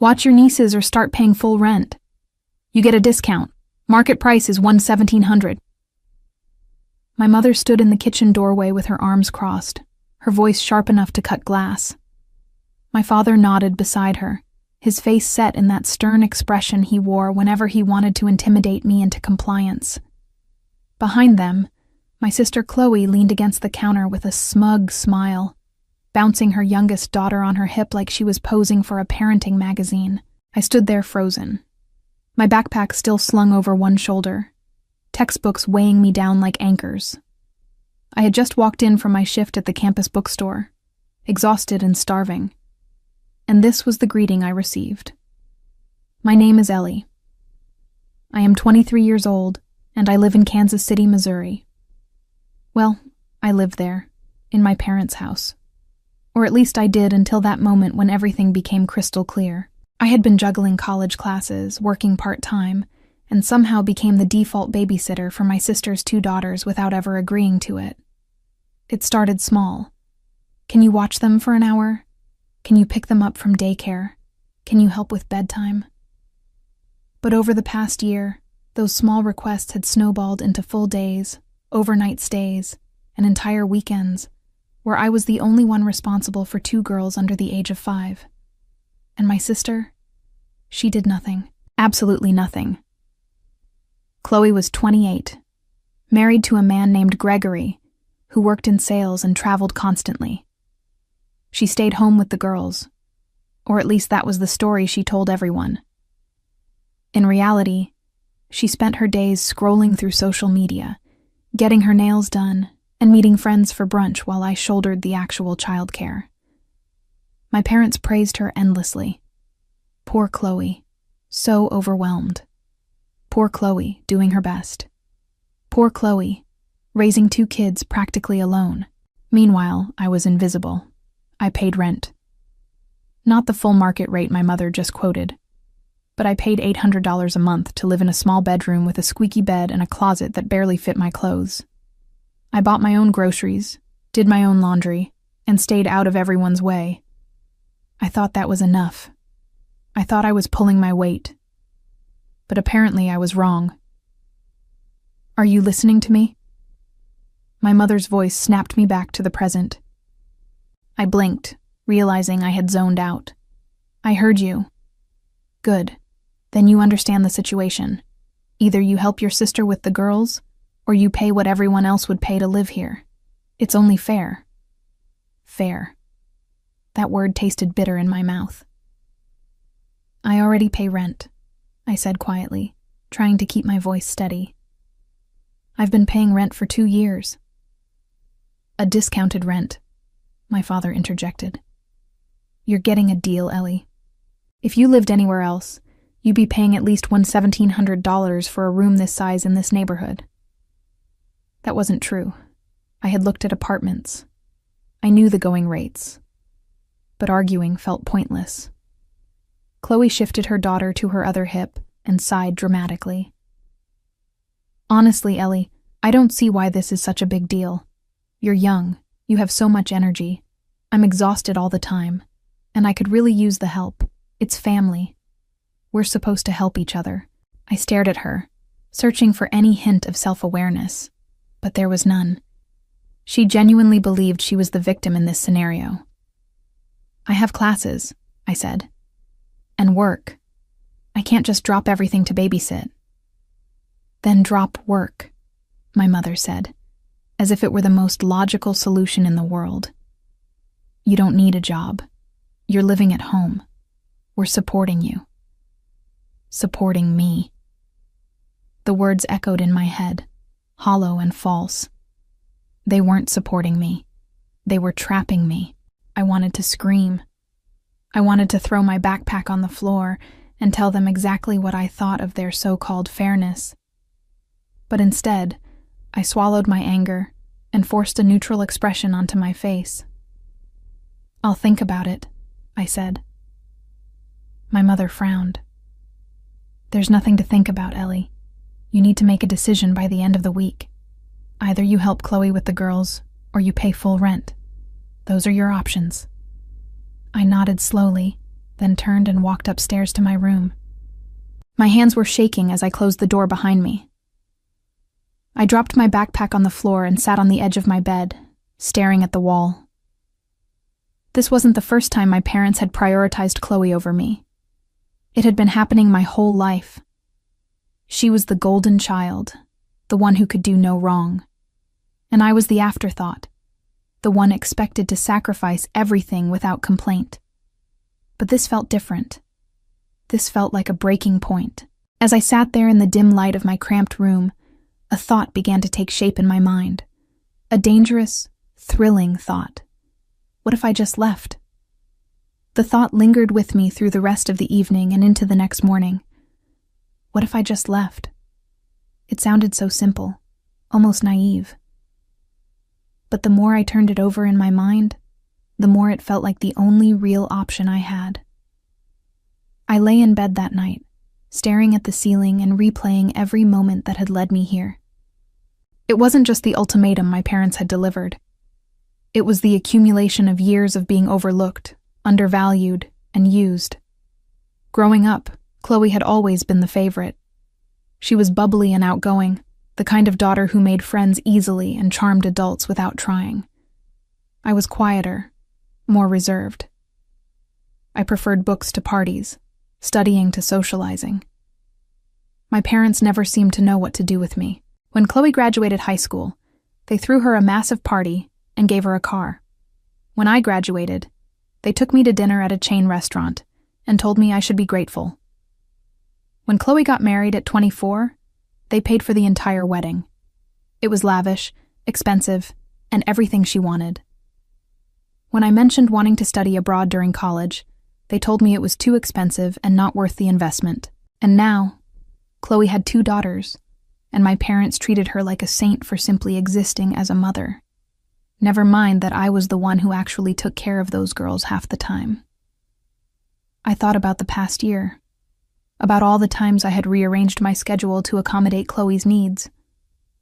Watch your nieces or start paying full rent. You get a discount. Market price is $1,700. My mother stood in the kitchen doorway with her arms crossed, her voice sharp enough to cut glass. My father nodded beside her, his face set in that stern expression he wore whenever he wanted to intimidate me into compliance. Behind them, my sister Chloe leaned against the counter with a smug smile, bouncing her youngest daughter on her hip like she was posing for a parenting magazine. I stood there frozen, my backpack still slung over one shoulder, textbooks weighing me down like anchors. I had just walked in from my shift at the campus bookstore, exhausted and starving, and this was the greeting I received. My name is Ellie. I am 23 years old, and I live in Kansas City, Missouri. Well, I lived there, in my parents' house. Or at least I did until that moment when everything became crystal clear. I had been juggling college classes, working part-time, and somehow became the default babysitter for my sister's 2 daughters without ever agreeing to it. It started small. Can you watch them for an hour? Can you pick them up from daycare? Can you help with bedtime? But over the past year, those small requests had snowballed into full days, overnight stays, and entire weekends, where I was the only one responsible for 2 girls under the age of 5. And my sister? She did nothing. Absolutely nothing. Chloe was 28, married to a man named Gregory, who worked in sales and traveled constantly. She stayed home with the girls, or at least that was the story she told everyone. In reality, she spent her days scrolling through social media, getting her nails done, and meeting friends for brunch while I shouldered the actual childcare. My parents praised her endlessly. Poor Chloe, so overwhelmed. Poor Chloe, doing her best. Poor Chloe, raising 2 kids practically alone. Meanwhile, I was invisible. I paid rent. Not the full market rate my mother just quoted, but I paid $800 a month to live in a small bedroom with a squeaky bed and a closet that barely fit my clothes. I bought my own groceries, did my own laundry, and stayed out of everyone's way. I thought that was enough. I thought I was pulling my weight. But apparently I was wrong. Are you listening to me? My mother's voice snapped me back to the present. I blinked, realizing I had zoned out. I heard you. Good. Then you understand the situation. Either you help your sister with the girls, or you pay what everyone else would pay to live here. It's only fair. Fair. That word tasted bitter in my mouth. I already pay rent, I said quietly, trying to keep my voice steady. I've been paying rent for 2 years. A discounted rent, my father interjected. You're getting a deal, Ellie. If you lived anywhere else, you'd be paying at least $1,700 for a room this size in this neighborhood. That wasn't true. I had looked at apartments. I knew the going rates. But arguing felt pointless. Chloe shifted her daughter to her other hip and sighed dramatically. Honestly, Ellie, I don't see why this is such a big deal. You're young. You have so much energy. I'm exhausted all the time, and I could really use the help. It's family. We're supposed to help each other. I stared at her, searching for any hint of self-awareness, but there was none. She genuinely believed she was the victim in this scenario. I have classes, I said, and work. I can't just drop everything to babysit. Then drop work, my mother said, as if it were the most logical solution in the world. You don't need a job. You're living at home. We're supporting you. Supporting me. The words echoed in my head, hollow and false. They weren't supporting me. They were trapping me. I wanted to scream. I wanted to throw my backpack on the floor and tell them exactly what I thought of their so-called fairness. But instead, I swallowed my anger and forced a neutral expression onto my face. I'll think about it, I said. My mother frowned. There's nothing to think about, Ellie. You need to make a decision by the end of the week. Either you help Chloe with the girls, or you pay full rent. Those are your options. I nodded slowly, then turned and walked upstairs to my room. My hands were shaking as I closed the door behind me. I dropped my backpack on the floor and sat on the edge of my bed, staring at the wall. This wasn't the first time my parents had prioritized Chloe over me. It had been happening my whole life. She was the golden child, the one who could do no wrong. And I was the afterthought, the one expected to sacrifice everything without complaint. But this felt different. This felt like a breaking point. As I sat there in the dim light of my cramped room, a thought began to take shape in my mind. A dangerous, thrilling thought. What if I just left? The thought lingered with me through the rest of the evening and into the next morning. What if I just left? It sounded so simple, almost naive. But the more I turned it over in my mind, the more it felt like the only real option I had. I lay in bed that night, staring at the ceiling and replaying every moment that had led me here. It wasn't just the ultimatum my parents had delivered. It was the accumulation of years of being overlooked, undervalued, and used. Growing up, Chloe had always been the favorite. She was bubbly and outgoing, the kind of daughter who made friends easily and charmed adults without trying. I was quieter, more reserved. I preferred books to parties, studying to socializing. My parents never seemed to know what to do with me. When Chloe graduated high school, they threw her a massive party and gave her a car. When I graduated, they took me to dinner at a chain restaurant and told me I should be grateful. When Chloe got married at 24, they paid for the entire wedding. It was lavish, expensive, and everything she wanted. When I mentioned wanting to study abroad during college, they told me it was too expensive and not worth the investment. And now, Chloe had 2 daughters, and my parents treated her like a saint for simply existing as a mother. Never mind that I was the one who actually took care of those girls half the time. I thought about the past year, about all the times I had rearranged my schedule to accommodate Chloe's needs.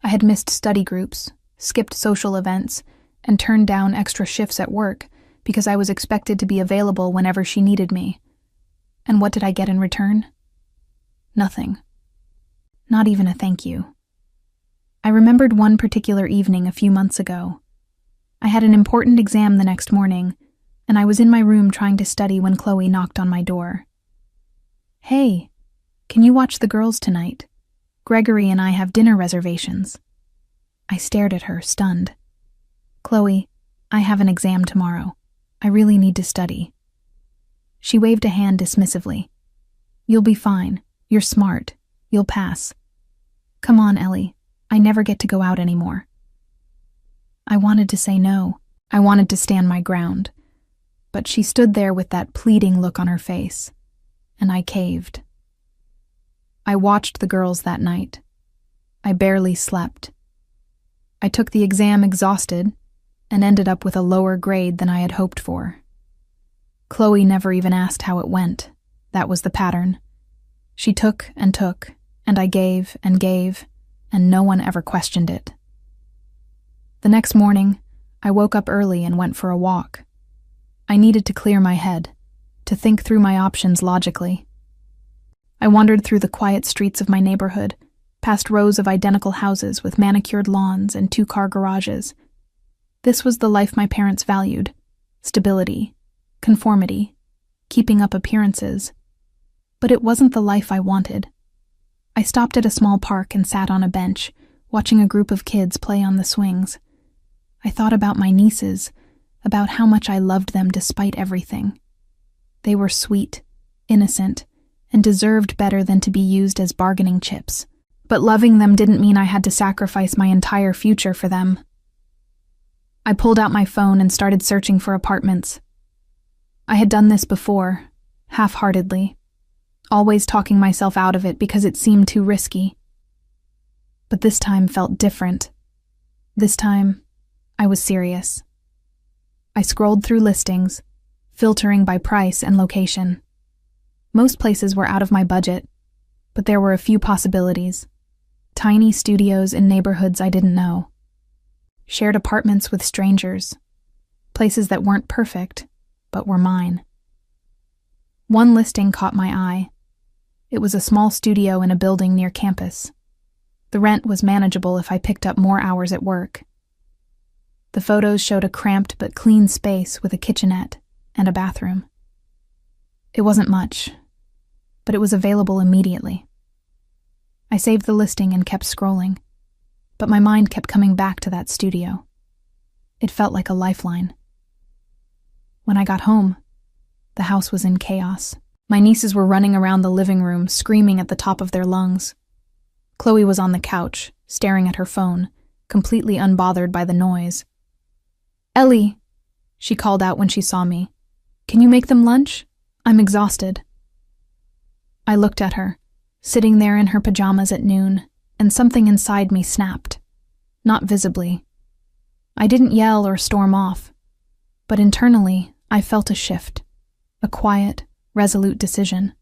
I had missed study groups, skipped social events, and turned down extra shifts at work because I was expected to be available whenever she needed me. And what did I get in return? Nothing. Not even a thank you. I remembered one particular evening a few months ago. I had an important exam the next morning, and I was in my room trying to study when Chloe knocked on my door. "Hey, can you watch the girls tonight? Gregory and I have dinner reservations." I stared at her, stunned. "Chloe, I have an exam tomorrow. I really need to study." She waved a hand dismissively. "You'll be fine. You're smart. You'll pass. Come on, Ellie. I never get to go out anymore." I wanted to say no. I wanted to stand my ground. But she stood there with that pleading look on her face, and I caved. I watched the girls that night. I barely slept. I took the exam exhausted and ended up with a lower grade than I had hoped for. Chloe never even asked how it went. That was the pattern. She took, and I gave, and no one ever questioned it. The next morning, I woke up early and went for a walk. I needed to clear my head, to think through my options logically. I wandered through the quiet streets of my neighborhood, past rows of identical houses with manicured lawns and 2-car garages. This was the life my parents valued: stability, conformity, keeping up appearances. But it wasn't the life I wanted. I stopped at a small park and sat on a bench, watching a group of kids play on the swings. I thought about my nieces, about how much I loved them despite everything. They were sweet, innocent, and deserved better than to be used as bargaining chips. But loving them didn't mean I had to sacrifice my entire future for them. I pulled out my phone and started searching for apartments. I had done this before, half-heartedly, always talking myself out of it because it seemed too risky. But this time felt different. This time, I was serious. I scrolled through listings, filtering by price and location. Most places were out of my budget, but there were a few possibilities. Tiny studios in neighborhoods I didn't know. Shared apartments with strangers. Places that weren't perfect, but were mine. One listing caught my eye. It was a small studio in a building near campus. The rent was manageable if I picked up more hours at work. The photos showed a cramped but clean space with a kitchenette and a bathroom. It wasn't much, but it was available immediately. I saved the listing and kept scrolling, but my mind kept coming back to that studio. It felt like a lifeline. When I got home, the house was in chaos. My nieces were running around the living room, screaming at the top of their lungs. Chloe was on the couch, staring at her phone, completely unbothered by the noise. "Ellie," she called out when she saw me. "Can you make them lunch? I'm exhausted." I looked at her, sitting there in her pajamas at noon, and something inside me snapped. Not visibly. I didn't yell or storm off, but internally I felt a shift, a quiet, resolute decision.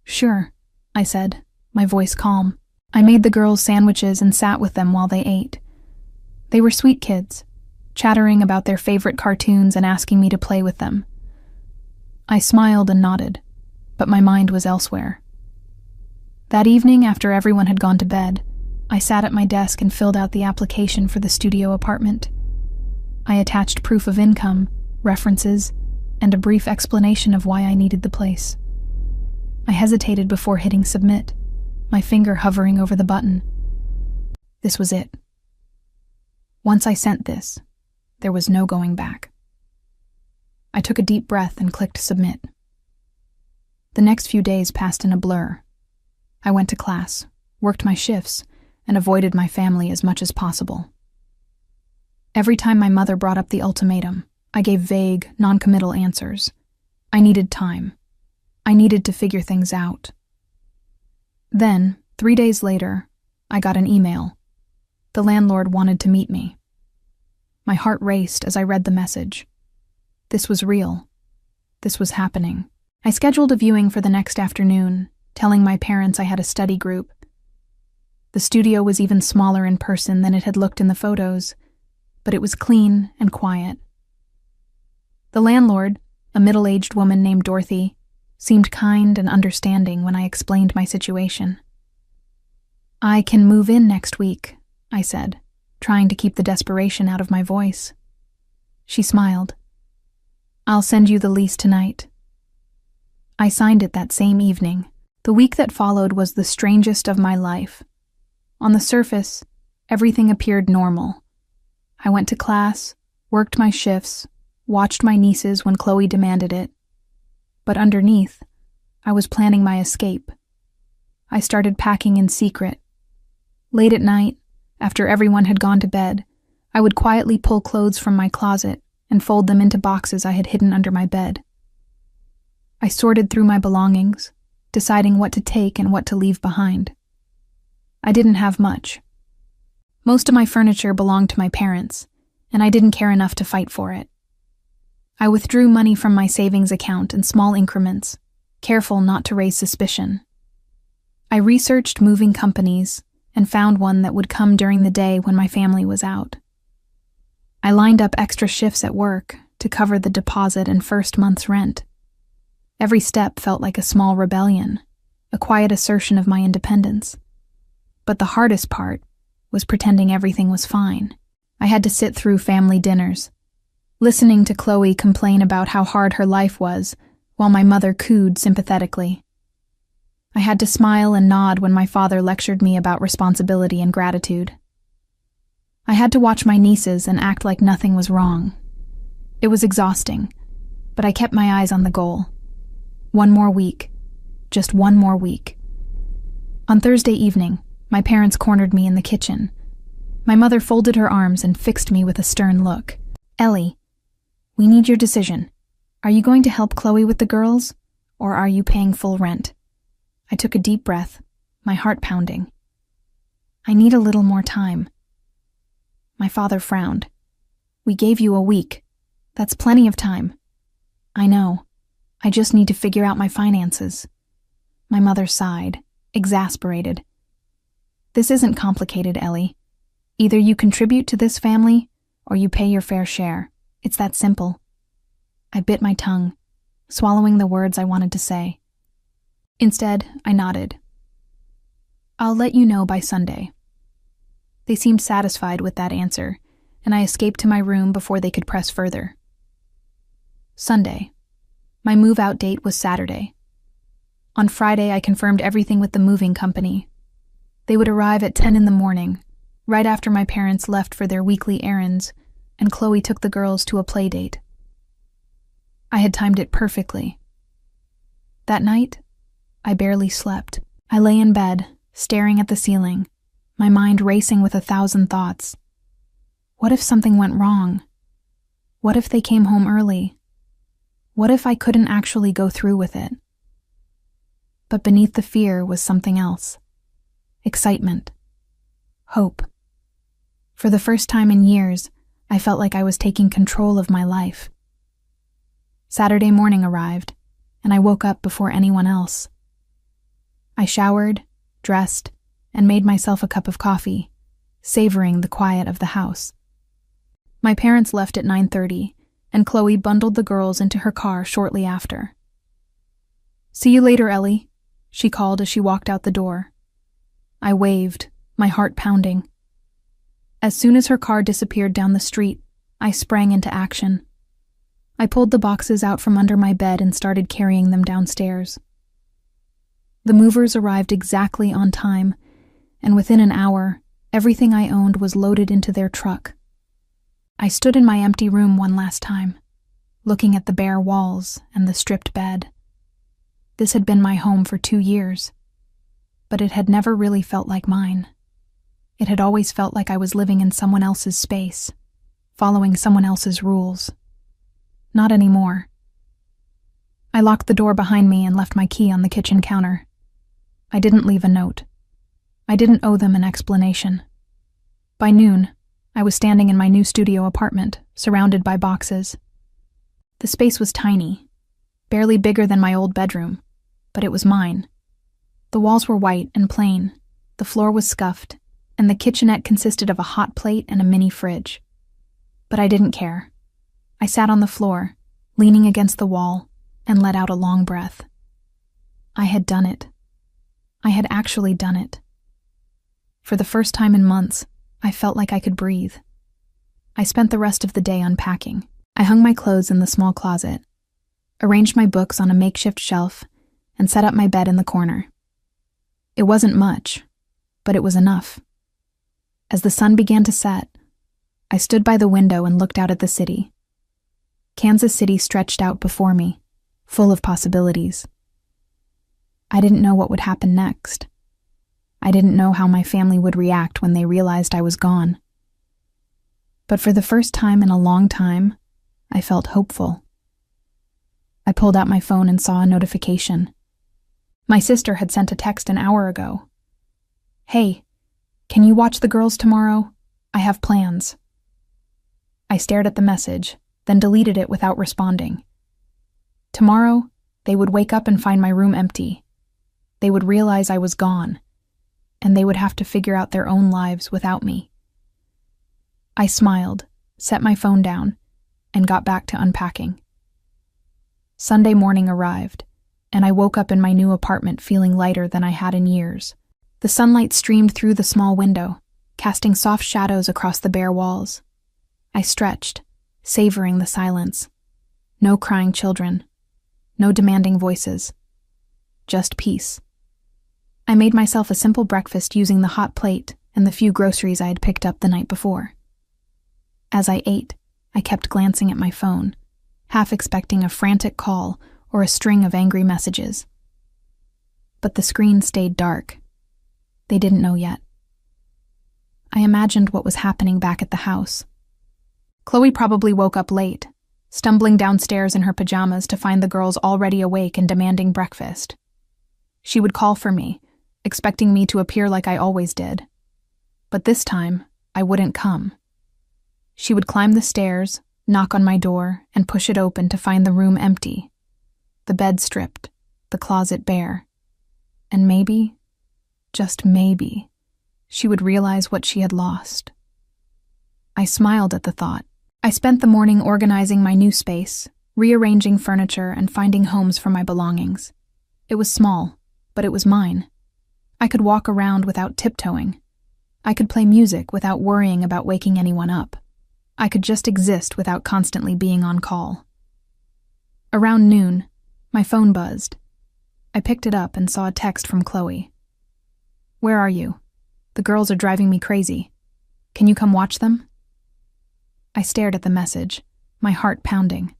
"Sure," I said, my voice calm. I made the girls sandwiches and sat with them while they ate. They were sweet kids, chattering about their favorite cartoons and asking me to play with them. I smiled and nodded, but my mind was elsewhere. That evening, after everyone had gone to bed, I sat at my desk and filled out the application for the studio apartment. I attached proof of income, references, and a brief explanation of why I needed the place. I hesitated before hitting submit, my finger hovering over the button. This was it. Once I sent this, there was no going back. I took a deep breath and clicked submit. The next few days passed in a blur. I went to class, worked my shifts, and avoided my family as much as possible. Every time my mother brought up the ultimatum, I gave vague, non-committal answers. I needed time. I needed to figure things out. Then, 3 days later, I got an email. The landlord wanted to meet me. My heart raced as I read the message. This was real. This was happening. I scheduled a viewing for the next afternoon, telling my parents I had a study group. The studio was even smaller in person than it had looked in the photos, but it was clean and quiet. The landlord, a middle-aged woman named Dorothy, seemed kind and understanding when I explained my situation. "I can move in next week," I said, trying to keep the desperation out of my voice. She smiled. "I'll send you the lease tonight." I signed it that same evening. The week that followed was the strangest of my life. On the surface, everything appeared normal. I went to class, worked my shifts, watched my nieces when Chloe demanded it. But underneath, I was planning my escape. I started packing in secret. Late at night, after everyone had gone to bed, I would quietly pull clothes from my closet and fold them into boxes I had hidden under my bed. I sorted through my belongings, deciding what to take and what to leave behind. I didn't have much. Most of my furniture belonged to my parents, and I didn't care enough to fight for it. I withdrew money from my savings account in small increments, careful not to raise suspicion. I researched moving companies and found one that would come during the day when my family was out. I lined up extra shifts at work to cover the deposit and first month's rent. Every step felt like a small rebellion, a quiet assertion of my independence. But the hardest part was pretending everything was fine. I had to sit through family dinners, listening to Chloe complain about how hard her life was, while my mother cooed sympathetically. I had to smile and nod when my father lectured me about responsibility and gratitude. I had to watch my nieces and act like nothing was wrong. It was exhausting, but I kept my eyes on the goal. One more week. Just one more week. On Thursday evening, my parents cornered me in the kitchen. My mother folded her arms and fixed me with a stern look. "Ellie, we need your decision. Are you going to help Chloe with the girls, or are you paying full rent?" I took a deep breath, my heart pounding. "I need a little more time." My father frowned. "We gave you a week. That's plenty of time." "I know. I just need to figure out my finances." My mother sighed, exasperated. "This isn't complicated, Ellie. Either you contribute to this family, or you pay your fair share. It's that simple." I bit my tongue. swallowing the words I wanted to say. Instead, I nodded. "I'll let you know by Sunday." They seemed satisfied with that answer, and I escaped to my room before they could press further. Sunday. My move-out date was Saturday. On Friday, I confirmed everything with the moving company. They would arrive at 10 in the morning, right after my parents left for their weekly errands, and Chloe took the girls to a play date. I had timed it perfectly. That night, I barely slept. I lay in bed, staring at the ceiling, my mind racing with 1,000 thoughts. What if something went wrong? What if they came home early? What if I couldn't actually go through with it? But beneath the fear was something else. Excitement. Hope. For the first time in years, I felt like I was taking control of my life. Saturday morning arrived, and I woke up before anyone else. I showered, dressed, and made myself a cup of coffee, savoring the quiet of the house. My parents left at 9:30, and Chloe bundled the girls into her car shortly after. "See you later, Ellie," she called as she walked out the door. I waved, my heart pounding. As soon as her car disappeared down the street, I sprang into action. I pulled the boxes out from under my bed and started carrying them downstairs. The movers arrived exactly on time, and within an hour, everything I owned was loaded into their truck. I stood in my empty room one last time, looking at the bare walls and the stripped bed. This had been my home for 2 years, but it had never really felt like mine. It had always felt like I was living in someone else's space, following someone else's rules. Not anymore. I locked the door behind me and left my key on the kitchen counter. I didn't leave a note. I didn't owe them an explanation. By noon, I was standing in my new studio apartment, surrounded by boxes. The space was tiny, barely bigger than my old bedroom, but it was mine. The walls were white and plain, the floor was scuffed, and the kitchenette consisted of a hot plate and a mini fridge. But I didn't care. I sat on the floor, leaning against the wall, and let out a long breath. I had done it. I had actually done it. For the first time in months, I felt like I could breathe. I spent the rest of the day unpacking. I hung my clothes in the small closet, arranged my books on a makeshift shelf, and set up my bed in the corner. It wasn't much, but it was enough. As the sun began to set, I stood by the window and looked out at the city. Kansas City stretched out before me, full of possibilities. I didn't know what would happen next. I didn't know how my family would react when they realized I was gone. But for the first time in a long time, I felt hopeful. I pulled out my phone and saw a notification. My sister had sent a text an hour ago. "Hey, can you watch the girls tomorrow? I have plans." I stared at the message, then deleted it without responding. Tomorrow, they would wake up and find my room empty. They would realize I was gone, and they would have to figure out their own lives without me. I smiled, set my phone down, and got back to unpacking. Sunday morning arrived, and I woke up in my new apartment feeling lighter than I had in years. The sunlight streamed through the small window, casting soft shadows across the bare walls. I stretched, savoring the silence. No crying children, no demanding voices, just peace. I made myself a simple breakfast using the hot plate and the few groceries I had picked up the night before. As I ate, I kept glancing at my phone, half expecting a frantic call or a string of angry messages. But the screen stayed dark. They didn't know yet. I imagined what was happening back at the house. Chloe probably woke up late, stumbling downstairs in her pajamas to find the girls already awake and demanding breakfast. She would call for me, expecting me to appear like I always did. But this time, I wouldn't come. She would climb the stairs, knock on my door, and push it open to find the room empty, the bed stripped, the closet bare. And maybe, just maybe, she would realize what she had lost. I smiled at the thought. I spent the morning organizing my new space, rearranging furniture and finding homes for my belongings. It was small, but it was mine. I could walk around without tiptoeing. I could play music without worrying about waking anyone up. I could just exist without constantly being on call. Around noon, my phone buzzed. I picked it up and saw a text from Chloe. "Where are you? The girls are driving me crazy. Can you come watch them?" I stared at the message, my heart pounding.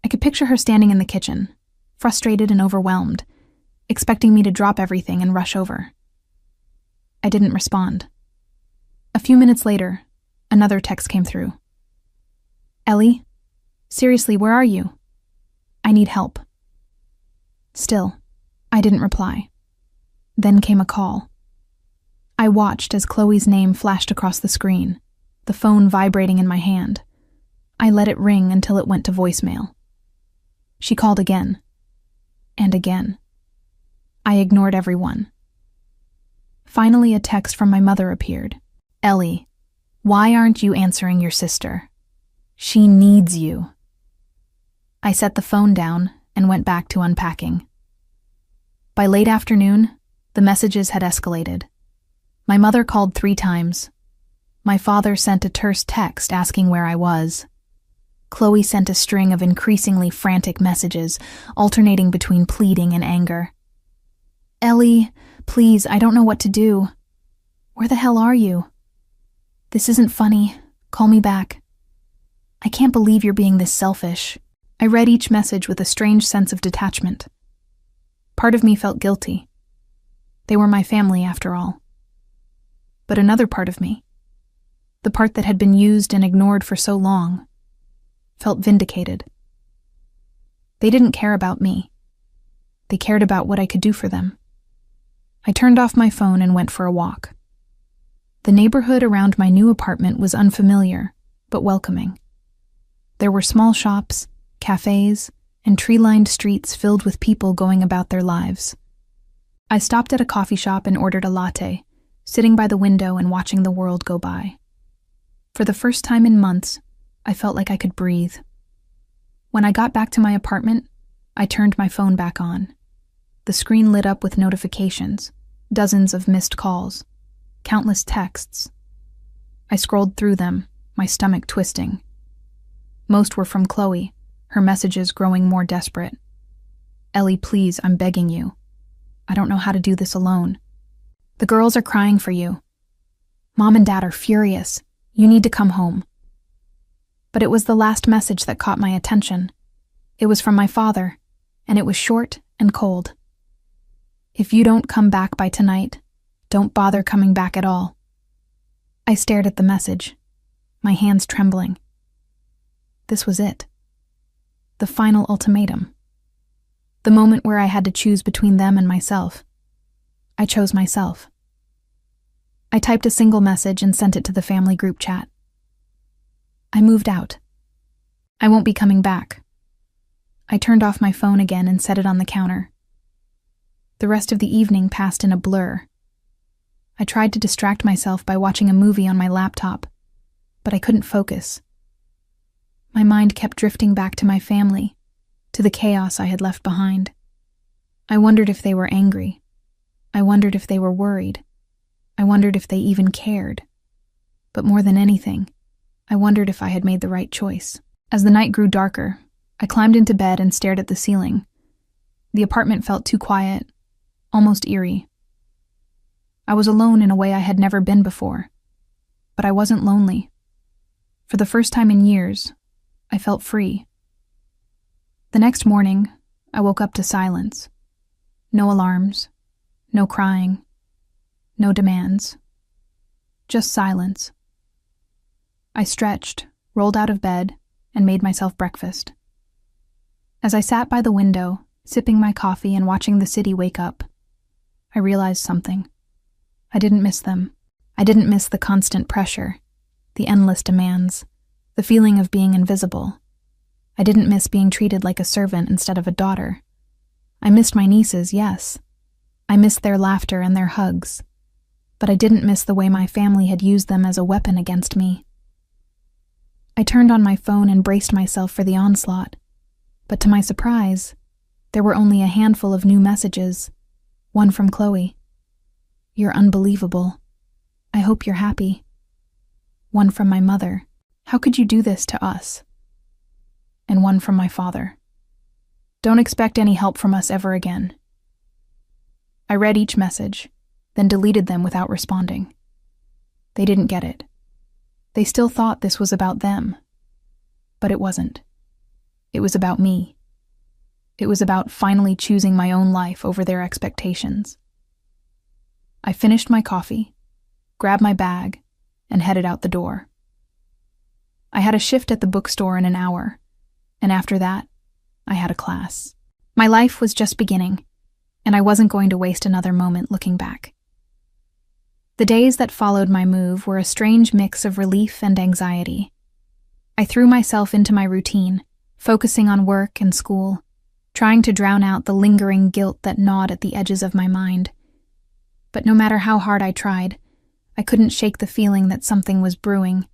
I could picture her standing in the kitchen, frustrated and overwhelmed, expecting me to drop everything and rush over. I didn't respond. A few minutes later, another text came through. "Ellie? Seriously, where are you? I need help." Still, I didn't reply. Then came a call. I watched as Chloe's name flashed across the screen, the phone vibrating in my hand. I let it ring until it went to voicemail. She called again. And again. I ignored everyone. Finally, a text from my mother appeared. "Ellie, why aren't you answering your sister? She needs you." I set the phone down and went back to unpacking. By late afternoon, the messages had escalated. My mother called 3 times. My father sent a terse text asking where I was. Chloe sent a string of increasingly frantic messages, alternating between pleading and anger. "Ellie, please, I don't know what to do. Where the hell are you? This isn't funny. Call me back. I can't believe you're being this selfish." I read each message with a strange sense of detachment. Part of me felt guilty. They were my family, after all. But another part of me, the part that had been used and ignored for so long, felt vindicated. They didn't care about me. They cared about what I could do for them. I turned off my phone and went for a walk. The neighborhood around my new apartment was unfamiliar, but welcoming. There were small shops, cafes, and tree-lined streets filled with people going about their lives. I stopped at a coffee shop and ordered a latte, sitting by the window and watching the world go by. For the first time in months, I felt like I could breathe. When I got back to my apartment, I turned my phone back on. The screen lit up with notifications, dozens of missed calls, countless texts. I scrolled through them, my stomach twisting. Most were from Chloe, her messages growing more desperate. "Ellie, please, I'm begging you. I don't know how to do this alone. The girls are crying for you. Mom and Dad are furious. You need to come home." But it was the last message that caught my attention. It was from my father, and it was short and cold. "If you don't come back by tonight, don't bother coming back at all." I stared at the message, my hands trembling. This was it. The final ultimatum. The moment where I had to choose between them and myself. I chose myself. I typed a single message and sent it to the family group chat. "I moved out. I won't be coming back." I turned off my phone again and set it on the counter. The rest of the evening passed in a blur. I tried to distract myself by watching a movie on my laptop, but I couldn't focus. My mind kept drifting back to my family, to the chaos I had left behind. I wondered if they were angry. I wondered if they were worried. I wondered if they even cared. But more than anything, I wondered if I had made the right choice. As the night grew darker, I climbed into bed and stared at the ceiling. The apartment felt too quiet, almost eerie. I was alone in a way I had never been before, but I wasn't lonely. For the first time in years, I felt free. The next morning, I woke up to silence. No alarms, no crying, no demands. Just silence. I stretched, rolled out of bed, and made myself breakfast. As I sat by the window, sipping my coffee and watching the city wake up, I realized something. I didn't miss them. I didn't miss the constant pressure, the endless demands, the feeling of being invisible. I didn't miss being treated like a servant instead of a daughter. I missed my nieces, yes. I missed their laughter and their hugs. But I didn't miss the way my family had used them as a weapon against me. I turned on my phone and braced myself for the onslaught. But to my surprise, there were only a handful of new messages. One from Chloe. "You're unbelievable. I hope you're happy." One from my mother. "How could you do this to us?" And one from my father. "Don't expect any help from us ever again." I read each message, then deleted them without responding. They didn't get it. They still thought this was about them. But it wasn't. It was about me. It was about finally choosing my own life over their expectations. I finished my coffee, grabbed my bag, and headed out the door. I had a shift at the bookstore in an hour, and after that, I had a class. My life was just beginning, and I wasn't going to waste another moment looking back. The days that followed my move were a strange mix of relief and anxiety. I threw myself into my routine, focusing on work and school, trying to drown out the lingering guilt that gnawed at the edges of my mind. But no matter how hard I tried, I couldn't shake the feeling that something was brewing.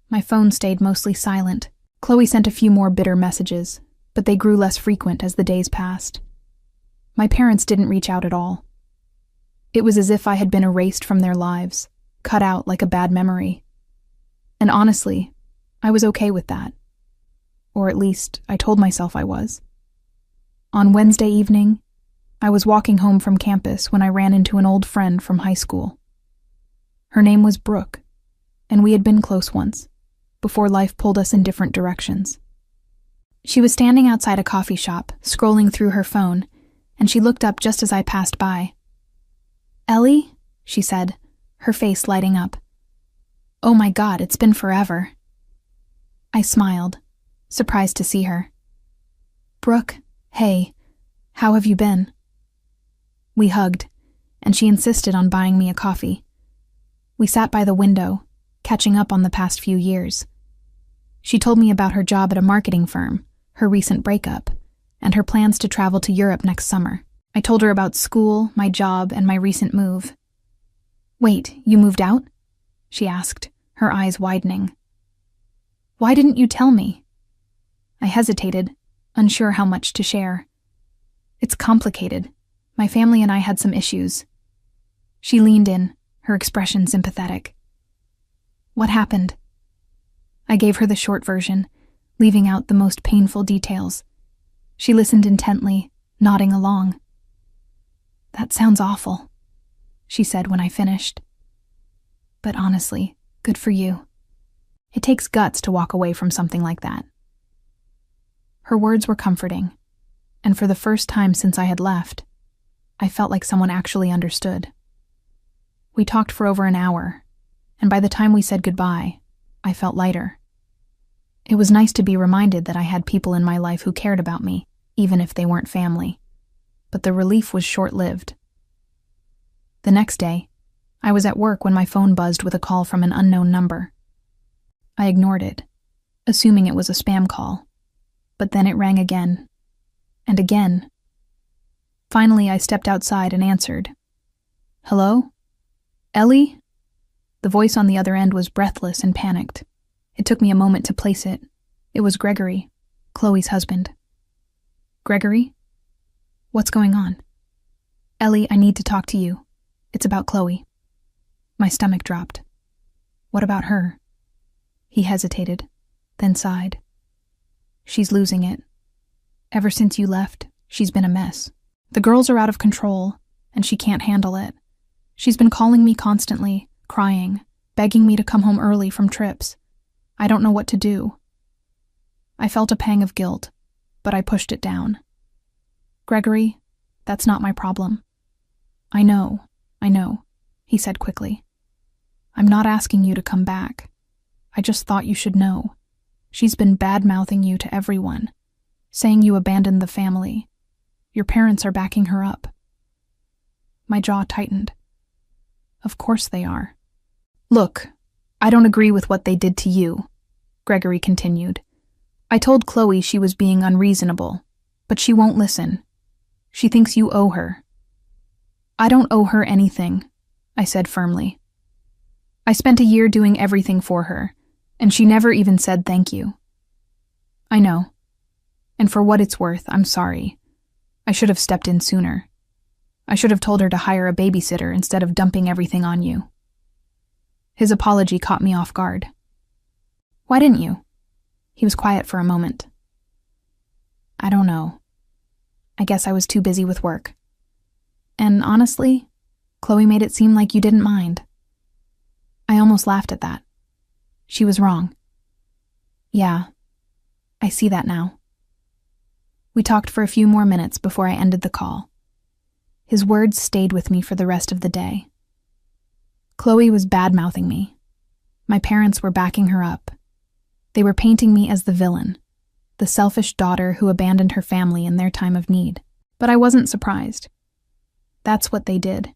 My phone stayed mostly silent. Chloe sent a few more bitter messages, but they grew less frequent as the days passed. My parents didn't reach out at all. It was as if I had been erased from their lives, cut out like a bad memory. And honestly, I was okay with that. Or at least, I told myself I was. On Wednesday evening, I was walking home from campus when I ran into an old friend from high school. Her name was Brooke, and we had been close once, before life pulled us in different directions. She was standing outside a coffee shop, scrolling through her phone, and she looked up just as I passed by. "Ellie?" she said, her face lighting up. "Oh my God, it's been forever." I smiled, surprised to see her. "Brooke, hey, how have you been?" We hugged, and she insisted on buying me a coffee. We sat by the window, catching up on the past few years. She told me about her job at a marketing firm, her recent breakup, and her plans to travel to Europe next summer. I told her about school, my job, and my recent move. "Wait, you moved out?" she asked, her eyes widening. "Why didn't you tell me?" I hesitated, unsure how much to share. "It's complicated. My family and I had some issues." She leaned in, her expression sympathetic. "What happened?" I gave her the short version, leaving out the most painful details. She listened intently, nodding along. "That sounds awful," she said when I finished. "But honestly, good for you. It takes guts to walk away from something like that." Her words were comforting, and for the first time since I had left, I felt like someone actually understood. We talked for over an hour, and by the time we said goodbye, I felt lighter. It was nice to be reminded that I had people in my life who cared about me, even if they weren't family. But the relief was short-lived. The next day, I was at work when my phone buzzed with a call from an unknown number. I ignored it, assuming it was a spam call. But then it rang again, and again. Finally, I stepped outside and answered. "Hello? Ellie?" The voice on the other end was breathless and panicked. It took me a moment to place it. It was Gregory, Chloe's husband. "Gregory? What's going on?" "Ellie, I need to talk to you. It's about Chloe." My stomach dropped. "What about her?" He hesitated, then sighed. "She's losing it. Ever since you left, she's been a mess. The girls are out of control, and she can't handle it. She's been calling me constantly, crying, begging me to come home early from trips. I don't know what to do." I felt a pang of guilt, but I pushed it down. "Gregory, that's not my problem." I know, he said quickly. "I'm not asking you to come back. I just thought you should know. She's been bad-mouthing you to everyone, saying you abandoned the family. Your parents are backing her up." My jaw tightened. "Of course they are." "Look, I don't agree with what they did to you," Gregory continued. "I told Chloe she was being unreasonable, but she won't listen. She thinks you owe her." "I don't owe her anything," I said firmly. "I spent a year doing everything for her, and she never even said thank you." "I know. And for what it's worth, I'm sorry. I should have stepped in sooner. I should have told her to hire a babysitter instead of dumping everything on you." His apology caught me off guard. "Why didn't you?" He was quiet for a moment. "I don't know. I guess I was too busy with work. And honestly, Chloe made it seem like you didn't mind." I almost laughed at that. She was wrong. "Yeah, I see that now." We talked for a few more minutes before I ended the call. His words stayed with me for the rest of the day. Chloe was bad-mouthing me. My parents were backing her up. They were painting me as the villain, the selfish daughter who abandoned her family in their time of need. But I wasn't surprised. That's what they did.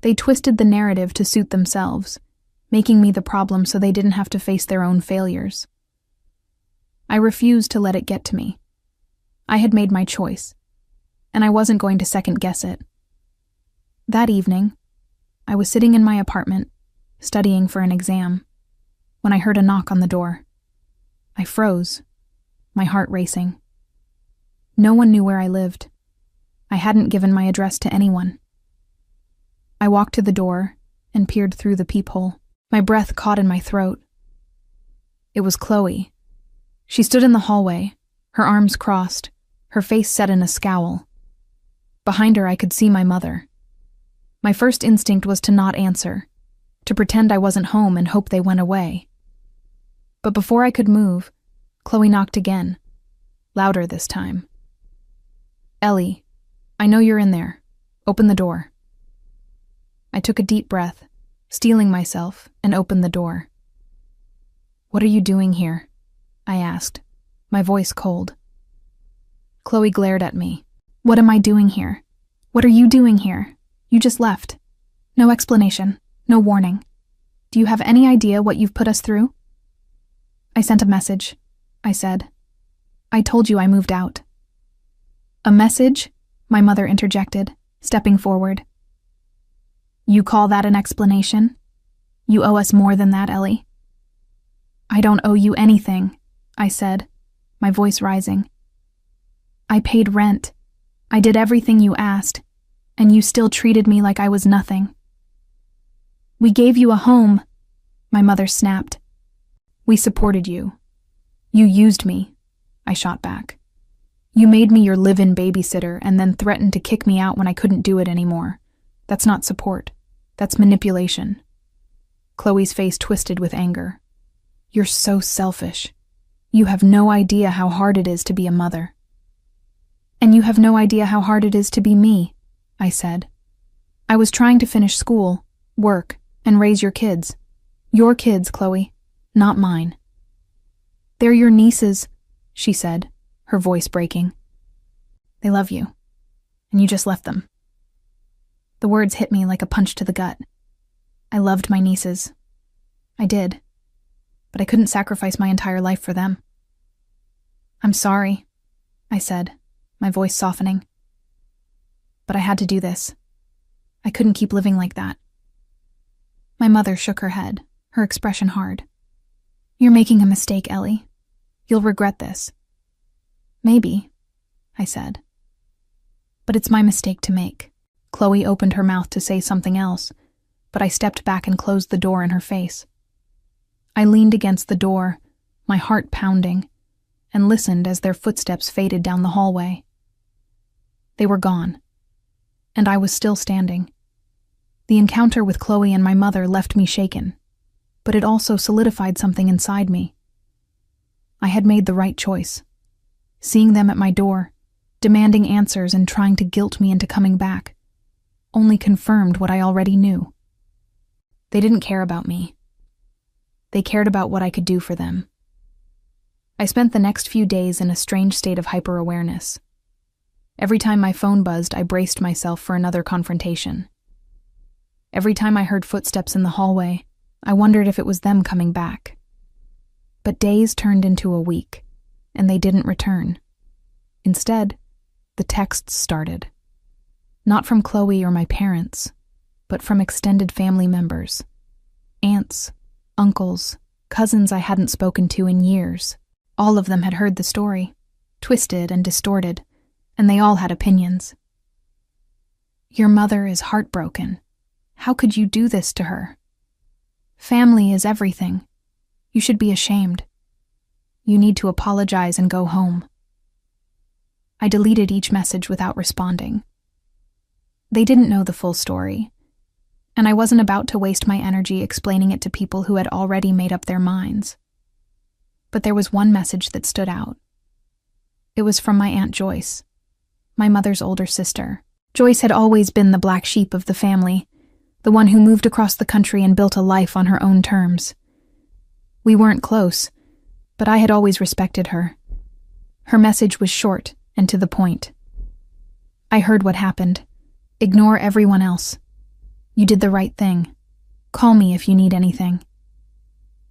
They twisted the narrative to suit themselves, making me the problem so they didn't have to face their own failures. I refused to let it get to me. I had made my choice, and I wasn't going to second-guess it. That evening, I was sitting in my apartment, studying for an exam, when I heard a knock on the door. I froze, my heart racing. No one knew where I lived. I hadn't given my address to anyone. I walked to the door and peered through the peephole. My breath caught in my throat. It was Chloe. She stood in the hallway, her arms crossed, her face set in a scowl. Behind her, I could see my mother. My first instinct was to not answer, to pretend I wasn't home and hope they went away. But before I could move, Chloe knocked again, louder this time. "Ellie, I know you're in there. Open the door." I took a deep breath, steeling myself, and opened the door. "What are you doing here?" I asked, my voice cold. Chloe glared at me. "What am I doing here? What are you doing here? You just left. No explanation, no warning. Do you have any idea what you've put us through?" "I sent a message," I said. "I told you I moved out." "A message?" my mother interjected, stepping forward. "You call that an explanation? You owe us more than that, Ellie." "I don't owe you anything," I said, my voice rising. "I paid rent. I did everything you asked, and you still treated me like I was nothing." "We gave you a home," my mother snapped. "We supported you. You used me," I shot back. "You made me your live-in babysitter and then threatened to kick me out when I couldn't do it anymore. That's not support. That's manipulation." Chloe's face twisted with anger. "You're so selfish. You have no idea how hard it is to be a mother." "And you have no idea how hard it is to be me," I said. "I was trying to finish school, work, and raise your kids. Your kids, Chloe, not mine." "They're your nieces," she said, her voice breaking. "They love you, and you just left them." The words hit me like a punch to the gut. I loved my nieces. I did, but I couldn't sacrifice my entire life for them. "I'm sorry," I said, my voice softening. "But I had to do this. I couldn't keep living like that." My mother shook her head, her expression hard. "You're making a mistake, Ellie. You'll regret this." "Maybe," I said. "But it's my mistake to make." Chloe opened her mouth to say something else, but I stepped back and closed the door in her face. I leaned against the door, my heart pounding, and listened as their footsteps faded down the hallway. They were gone, and I was still standing. The encounter with Chloe and my mother left me shaken, but it also solidified something inside me. I had made the right choice. Seeing them at my door, demanding answers and trying to guilt me into coming back, only confirmed what I already knew. They didn't care about me. They cared about what I could do for them. I spent the next few days in a strange state of hyper-awareness. Every time my phone buzzed, I braced myself for another confrontation. Every time I heard footsteps in the hallway, I wondered if it was them coming back. But days turned into a week, and they didn't return. Instead, the texts started. Not from Chloe or my parents, but from extended family members. Aunts, uncles, cousins I hadn't spoken to in years. All of them had heard the story, twisted and distorted, and they all had opinions. Your mother is heartbroken. How could you do this to her? Family is everything. You should be ashamed. You need to apologize and go home. I deleted each message without responding. They didn't know the full story, and I wasn't about to waste my energy explaining it to people who had already made up their minds. But there was one message that stood out. It was from my Aunt Joyce, my mother's older sister. Joyce had always been the black sheep of the family, the one who moved across the country and built a life on her own terms. We weren't close, but I had always respected her. Her message was short and to the point. I heard what happened. Ignore everyone else. You did the right thing. Call me if you need anything.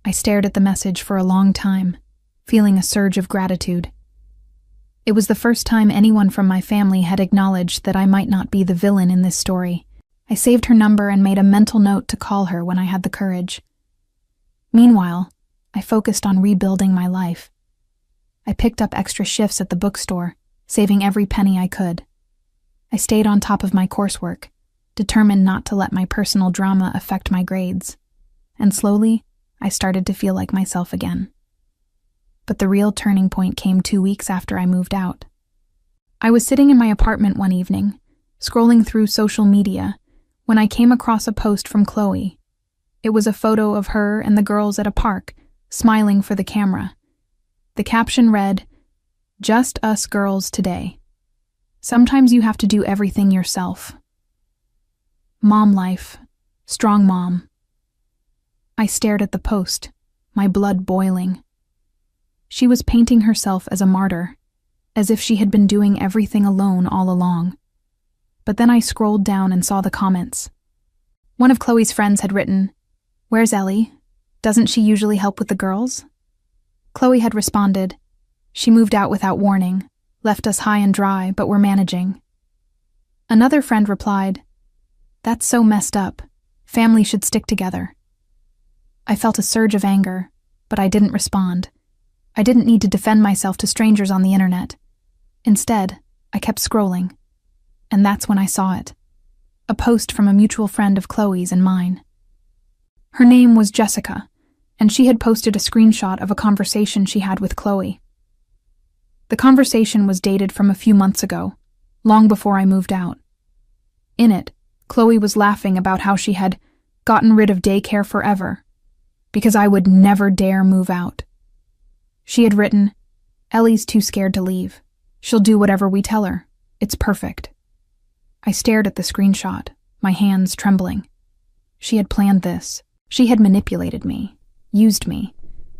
I stared at the message for a long time, feeling a surge of gratitude. It was the first time anyone from my family had acknowledged that I might not be the villain in this story. I saved her number and made a mental note to call her when I had the courage. Meanwhile, I focused on rebuilding my life. I picked up extra shifts at the bookstore, saving every penny I could. I stayed on top of my coursework, determined not to let my personal drama affect my grades. And slowly, I started to feel like myself again. But the real turning point came 2 weeks after I moved out. I was sitting in my apartment one evening, scrolling through social media, when I came across a post from Chloe. It was a photo of her and the girls at a park, smiling for the camera. The caption read, "Just us girls today. Sometimes you have to do everything yourself. Mom life. Strong mom." I stared at the post, my blood boiling. She was painting herself as a martyr, as if she had been doing everything alone all along. But then I scrolled down and saw the comments. One of Chloe's friends had written, "Where's Ellie? Doesn't she usually help with the girls?" Chloe had responded, "She moved out without warning, left us high and dry, but we're managing." Another friend replied, "That's so messed up. Family should stick together." I felt a surge of anger, but I didn't respond. I didn't need to defend myself to strangers on the internet. Instead, I kept scrolling. And that's when I saw it. A post from a mutual friend of Chloe's and mine. Her name was Jessica, and she had posted a screenshot of a conversation she had with Chloe. The conversation was dated from a few months ago, long before I moved out. In it, Chloe was laughing about how she had gotten rid of daycare forever, because I would never dare move out. She had written, "Ellie's too scared to leave. She'll do whatever we tell her. It's perfect." I stared at the screenshot, my hands trembling. She had planned this. She had manipulated me, used me,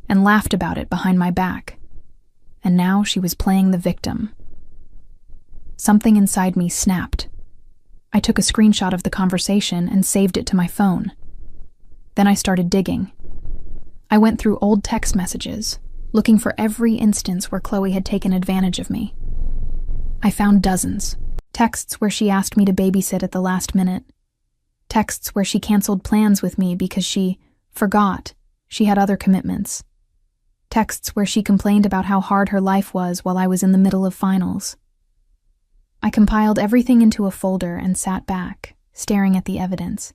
and laughed about it behind my back. And now she was playing the victim. Something inside me snapped. I took a screenshot of the conversation and saved it to my phone. Then I started digging. I went through old text messages, looking for every instance where Chloe had taken advantage of me. I found dozens. Texts where she asked me to babysit at the last minute. Texts where she canceled plans with me because she forgot she had other commitments. Texts where she complained about how hard her life was while I was in the middle of finals. I compiled everything into a folder and sat back, staring at the evidence.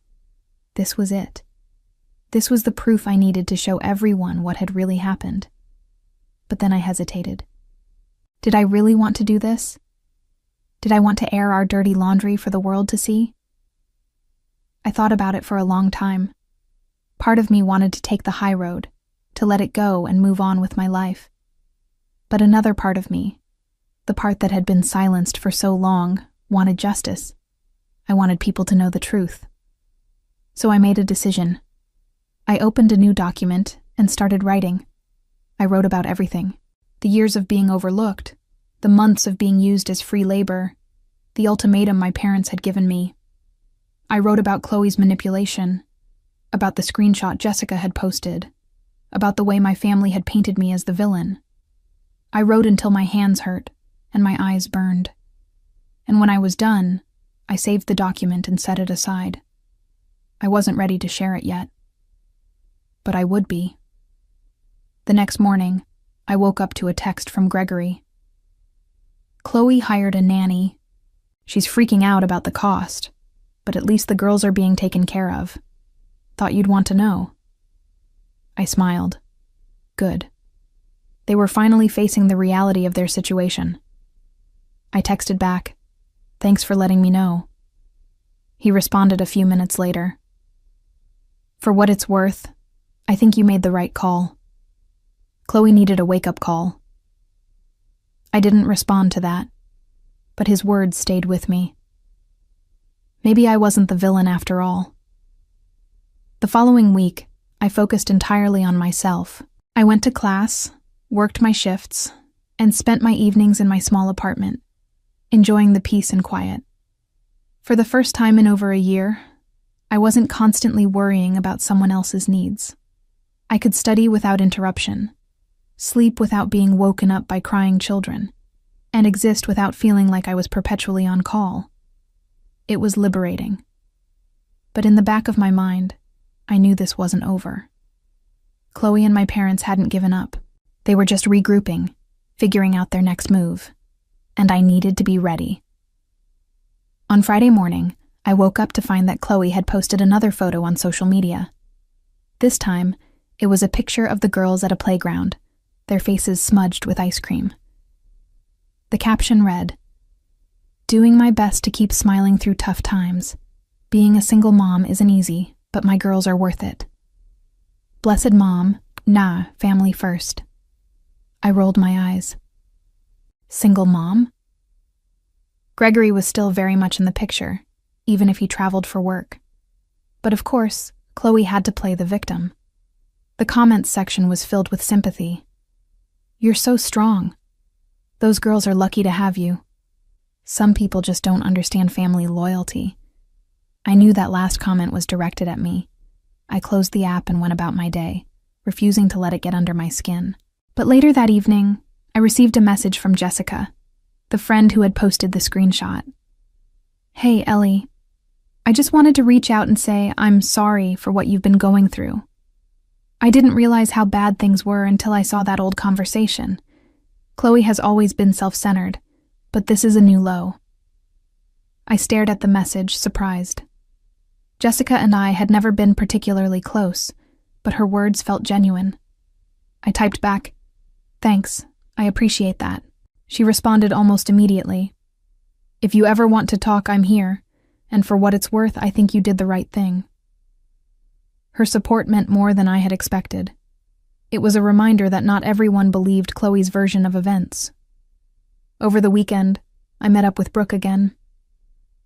This was it. This was the proof I needed to show everyone what had really happened. But then I hesitated. Did I really want to do this? Did I want to air our dirty laundry for the world to see? I thought about it for a long time. Part of me wanted to take the high road, to let it go and move on with my life. But another part of me, the part that had been silenced for so long, wanted justice. I wanted people to know the truth. So I made a decision. I opened a new document and started writing. I wrote about everything. The years of being overlooked, the months of being used as free labor, the ultimatum my parents had given me. I wrote about Chloe's manipulation, about the screenshot Jessica had posted, about the way my family had painted me as the villain. I wrote until my hands hurt and my eyes burned. And when I was done, I saved the document and set it aside. I wasn't ready to share it yet. But I would be. The next morning, I woke up to a text from Gregory. Chloe hired a nanny. She's freaking out about the cost, but at least the girls are being taken care of. Thought you'd want to know. I smiled. Good. They were finally facing the reality of their situation. I texted back, "Thanks for letting me know." He responded a few minutes later. "For what it's worth, I think you made the right call." Chloe needed a wake-up call. I didn't respond to that, but his words stayed with me. Maybe I wasn't the villain after all. The following week, I focused entirely on myself. I went to class, worked my shifts, and spent my evenings in my small apartment, enjoying the peace and quiet. For the first time in over a year, I wasn't constantly worrying about someone else's needs. I could study without interruption, sleep without being woken up by crying children, and exist without feeling like I was perpetually on call. It was liberating. But in the back of my mind, I knew this wasn't over. Chloe and my parents hadn't given up. They were just regrouping, figuring out their next move, and I needed to be ready. On Friday morning, I woke up to find that Chloe had posted another photo on social media. This time, it was a picture of the girls at a playground, their faces smudged with ice cream. The caption read, "Doing my best to keep smiling through tough times. Being a single mom isn't easy, but my girls are worth it. Blessed mom, nah, family first." I rolled my eyes. Single mom? Gregory was still very much in the picture, even if he traveled for work. But of course, Chloe had to play the victim. The comments section was filled with sympathy. "You're so strong. Those girls are lucky to have you. Some people just don't understand family loyalty." I knew that last comment was directed at me. I closed the app and went about my day, refusing to let it get under my skin. But later that evening, I received a message from Jessica, the friend who had posted the screenshot. "Hey, Ellie. I just wanted to reach out and say I'm sorry for what you've been going through. I didn't realize how bad things were until I saw that old conversation. Chloe has always been self-centered, but this is a new low." I stared at the message, surprised. Jessica and I had never been particularly close, but her words felt genuine. I typed back, "Thanks, I appreciate that." She responded almost immediately, "If you ever want to talk, I'm here, and for what it's worth, I think you did the right thing." Her support meant more than I had expected. It was a reminder that not everyone believed Chloe's version of events. Over the weekend, I met up with Brooke again.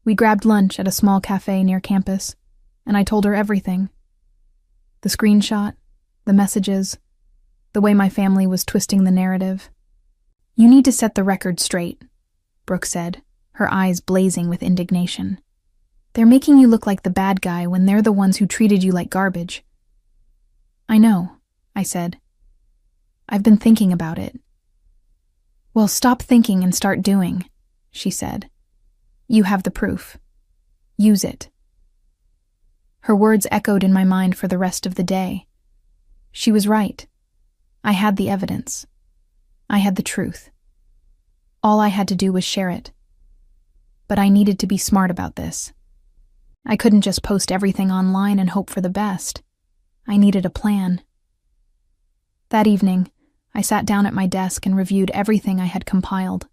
We grabbed lunch at a small cafe near campus, and I told her everything. The screenshot, the messages, the way my family was twisting the narrative. "You need to set the record straight," Brooke said, her eyes blazing with indignation. "They're making you look like the bad guy when they're the ones who treated you like garbage." "I know," I said. "I've been thinking about it." "Well, stop thinking and start doing," she said. "You have the proof. Use it." Her words echoed in my mind for the rest of the day. She was right. I had the evidence. I had the truth. All I had to do was share it. But I needed to be smart about this. I couldn't just post everything online and hope for the best. I needed a plan. That evening, I sat down at my desk and reviewed everything I had compiled.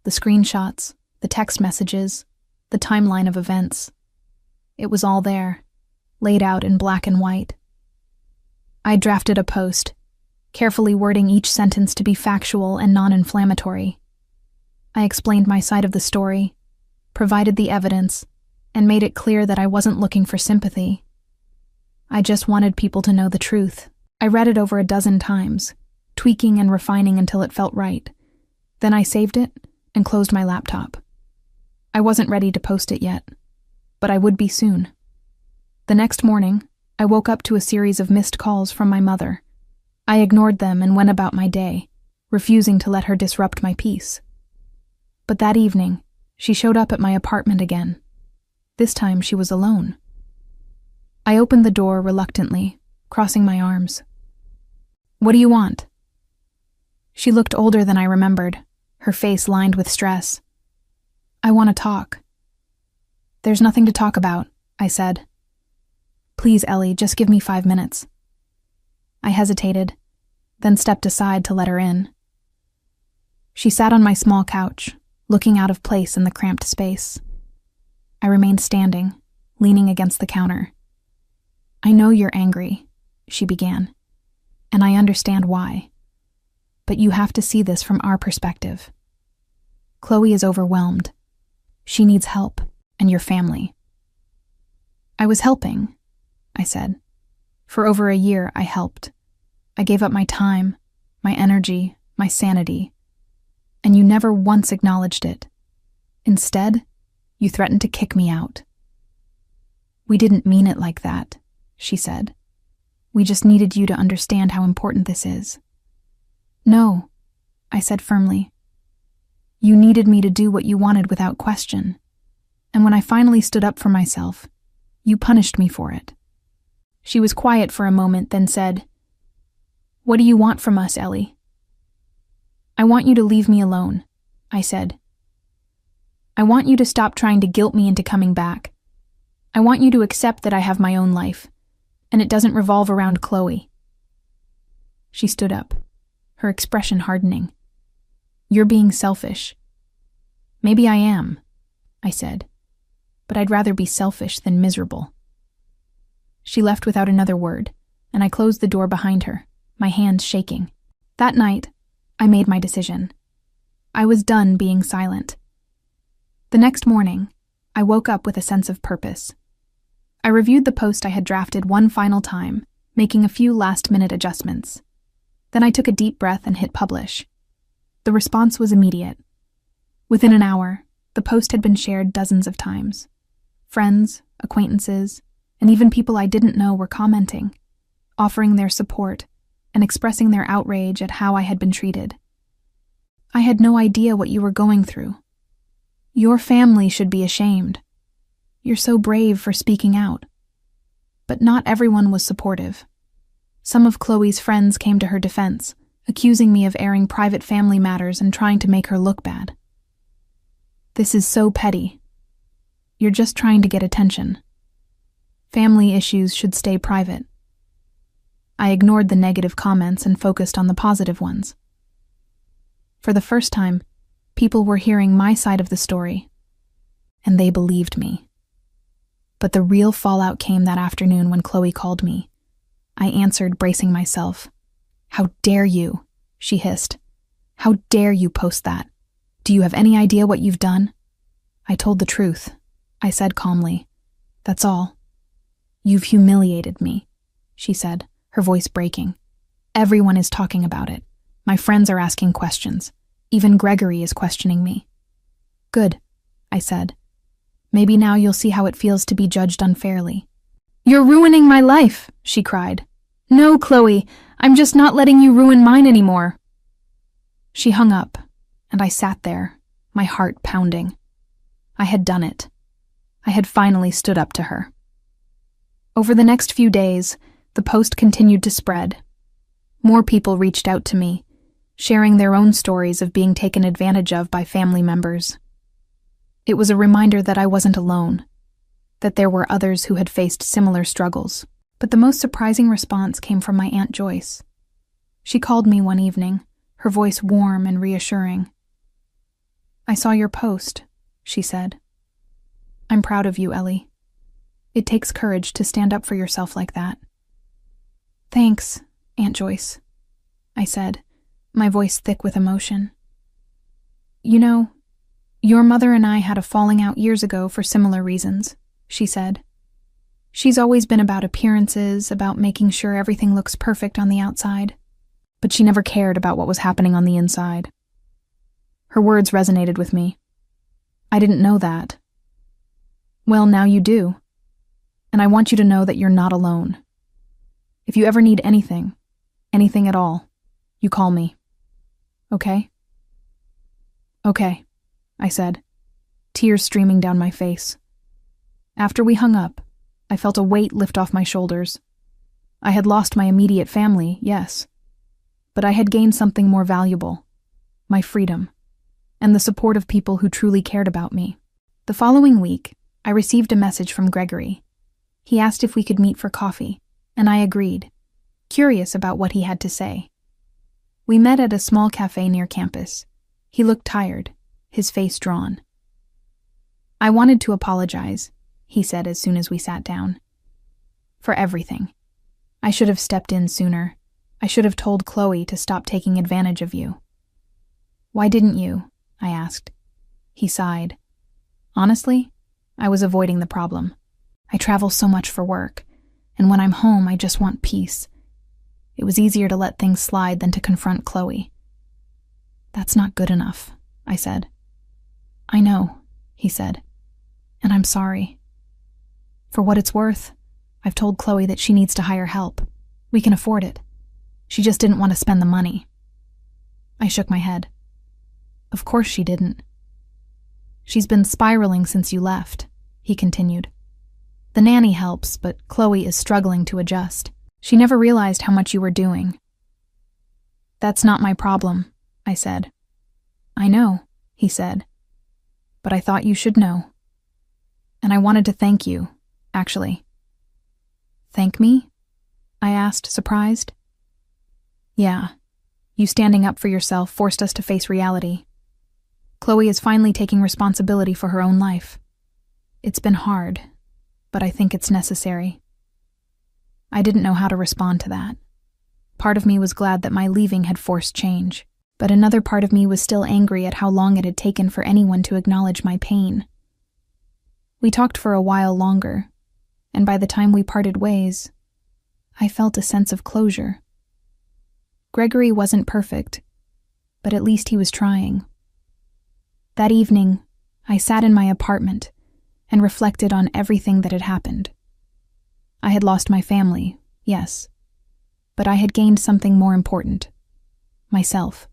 The screenshots, the text messages, the timeline of events. It was all there, laid out in black and white. I drafted a post, carefully wording each sentence to be factual and non-inflammatory. I explained my side of the story, provided the evidence, and made it clear that I wasn't looking for sympathy. I just wanted people to know the truth. I read it over a dozen times, tweaking and refining until it felt right. Then I saved it and closed my laptop. I wasn't ready to post it yet, but I would be soon. The next morning, I woke up to a series of missed calls from my mother. I ignored them and went about my day, refusing to let her disrupt my peace. But that evening, she showed up at my apartment again. This time she was alone. I opened the door reluctantly, crossing my arms. "What do you want?" She looked older than I remembered, her face lined with stress. "I want to talk." "There's nothing to talk about," I said. "Please, Ellie, just give me 5 minutes." I hesitated, then stepped aside to let her in. She sat on my small couch, looking out of place in the cramped space. I remained standing, leaning against the counter. "I know you're angry," she began, "and I understand why. But you have to see this from our perspective. Chloe is overwhelmed. She needs help, and your family." "I was helping," I said. "For over a year, I helped. I gave up my time, my energy, my sanity, and you never once acknowledged it. Instead, you threatened to kick me out." "We didn't mean it like that," she said. "We just needed you to understand how important this is." "No," I said firmly. "You needed me to do what you wanted without question. And when I finally stood up for myself, you punished me for it." She was quiet for a moment, then said, "What do you want from us, Ellie?" "I want you to leave me alone," I said. "I want you to stop trying to guilt me into coming back. I want you to accept that I have my own life, and it doesn't revolve around Chloe." She stood up, her expression hardening. "You're being selfish." "Maybe I am," I said, "but I'd rather be selfish than miserable." She left without another word, and I closed the door behind her, my hands shaking. That night, I made my decision. I was done being silent. The next morning, I woke up with a sense of purpose. I reviewed the post I had drafted one final time, making a few last-minute adjustments. Then I took a deep breath and hit publish. The response was immediate. Within an hour, the post had been shared dozens of times. Friends, acquaintances, and even people I didn't know were commenting, offering their support and expressing their outrage at how I had been treated. "I had no idea what you were going through. Your family should be ashamed. You're so brave for speaking out." But not everyone was supportive. Some of Chloe's friends came to her defense, accusing me of airing private family matters and trying to make her look bad. "This is so petty. You're just trying to get attention. Family issues should stay private." I ignored the negative comments and focused on the positive ones. For the first time, people were hearing my side of the story, and they believed me. But the real fallout came that afternoon when Chloe called me. I answered, bracing myself. "How dare you?" she hissed. "How dare you post that? Do you have any idea what you've done?" I told the truth, I said calmly. "That's all." "You've humiliated me," she said, her voice breaking. "Everyone is talking about it. My friends are asking questions. Even Gregory is questioning me." "Good," I said. "Maybe now you'll see how it feels to be judged unfairly." "You're ruining my life," she cried. "No, Chloe, I'm just not letting you ruin mine anymore." She hung up, and I sat there, my heart pounding. I had done it. I had finally stood up to her. Over the next few days, the post continued to spread. More people reached out to me, sharing their own stories of being taken advantage of by family members. It was a reminder that I wasn't alone, that there were others who had faced similar struggles. But the most surprising response came from my Aunt Joyce. She called me one evening, her voice warm and reassuring. "I saw your post," she said. "I'm proud of you, Ellie. It takes courage to stand up for yourself like that." "Thanks, Aunt Joyce," I said, my voice thick with emotion. "You know, your mother and I had a falling out years ago for similar reasons," she said. "She's always been about appearances, about making sure everything looks perfect on the outside, but she never cared about what was happening on the inside." Her words resonated with me. "I didn't know that." "Well, now you do. And I want you to know that you're not alone. If you ever need anything at all, you call me. Okay?" "Okay," I said, tears streaming down my face. After we hung up, I felt a weight lift off my shoulders. I had lost my immediate family, yes, but I had gained something more valuable, my freedom. and the support of people who truly cared about me. The following week, I received a message from Gregory. He asked if we could meet for coffee, and I agreed, curious about what he had to say. We met at a small cafe near campus. He looked tired, his face drawn. "I wanted to apologize," he said as soon as we sat down. "For everything. I should have stepped in sooner. I should have told Chloe to stop taking advantage of you." "Why didn't you?" I asked. He sighed. "Honestly, I was avoiding the problem. I travel so much for work, and when I'm home, I just want peace. It was easier to let things slide than to confront Chloe." "That's not good enough," I said. "I know," he said, "and I'm sorry. For what it's worth, I've told Chloe that she needs to hire help. We can afford it. She just didn't want to spend the money." I shook my head. "Of course she didn't." "She's been spiraling since you left," he continued. "The nanny helps, but Chloe is struggling to adjust. She never realized how much you were doing." "That's not my problem," I said. "I know," he said, "but I thought you should know. And I wanted to thank you, actually." "Thank me?" I asked, surprised. "Yeah. You standing up for yourself forced us to face reality. Chloe is finally taking responsibility for her own life. It's been hard, but I think it's necessary." I didn't know how to respond to that. Part of me was glad that my leaving had forced change, but another part of me was still angry at how long it had taken for anyone to acknowledge my pain. We talked for a while longer, and by the time we parted ways, I felt a sense of closure. Gregory wasn't perfect, but at least he was trying. That evening, I sat in my apartment and reflected on everything that had happened. I had lost my family, yes, but I had gained something more important: myself.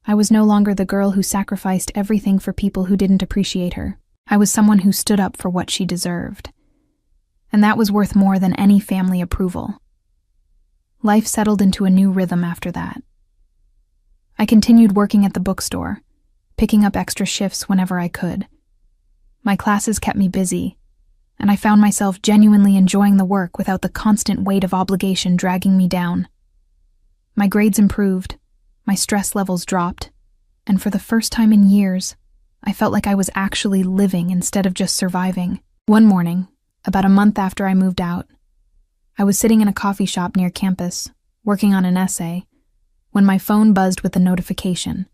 I was no longer the girl who sacrificed everything for people who didn't appreciate her. I was someone who stood up for what she deserved. And that was worth more than any family approval. Life settled into a new rhythm after that. I continued working at the bookstore, picking up extra shifts whenever I could. My classes kept me busy, and I found myself genuinely enjoying the work without the constant weight of obligation dragging me down. My grades improved, my stress levels dropped, and for the first time in years, I felt like I was actually living instead of just surviving. One morning, about a month after I moved out, I was sitting in a coffee shop near campus, working on an essay, when my phone buzzed with a notification.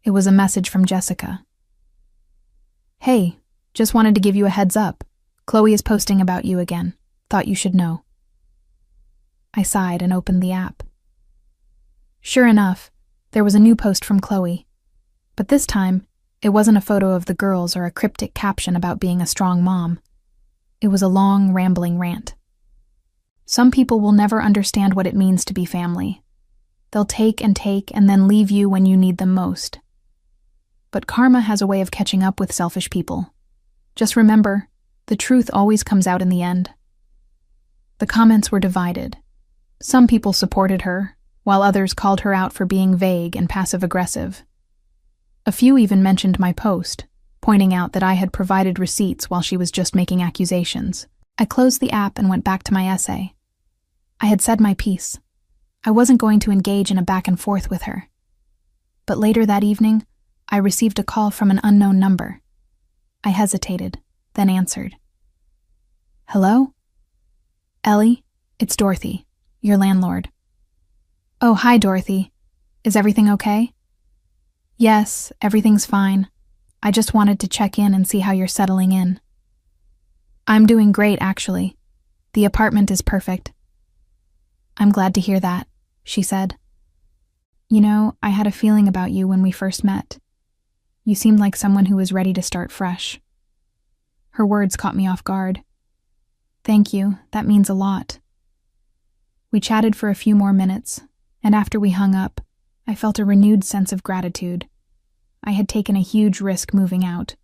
It was a message from Jessica. "Hey, just wanted to give you a heads up. Chloe is posting about you again. Thought you should know." I sighed and opened the app. Sure enough, there was a new post from Chloe, but this time, it wasn't a photo of the girls or a cryptic caption about being a strong mom. It was a long, rambling rant. "Some people will never understand what it means to be family. They'll take and then leave you when you need them most. But karma has a way of catching up with selfish people. Just remember, the truth always comes out in the end." The comments were divided. Some people supported her, while others called her out for being vague and passive-aggressive. A few even mentioned my post, pointing out that I had provided receipts while she was just making accusations. I closed the app and went back to my essay. I had said my piece. I wasn't going to engage in a back and forth with her. But later that evening, I received a call from an unknown number. I hesitated, then answered. "Hello?" "Ellie, it's Dorothy, your landlord." "Oh, hi, Dorothy. Is everything okay?" "Yes, everything's fine. I just wanted to check in and see how you're settling in." "I'm doing great, actually. The apartment is perfect." "I'm glad to hear that," she said. "You know, I had a feeling about you when we first met. You seemed like someone who was ready to start fresh." Her words caught me off guard. "Thank you, that means a lot." We chatted for a few more minutes, and after we hung up, I felt a renewed sense of gratitude. I had taken a huge risk moving out,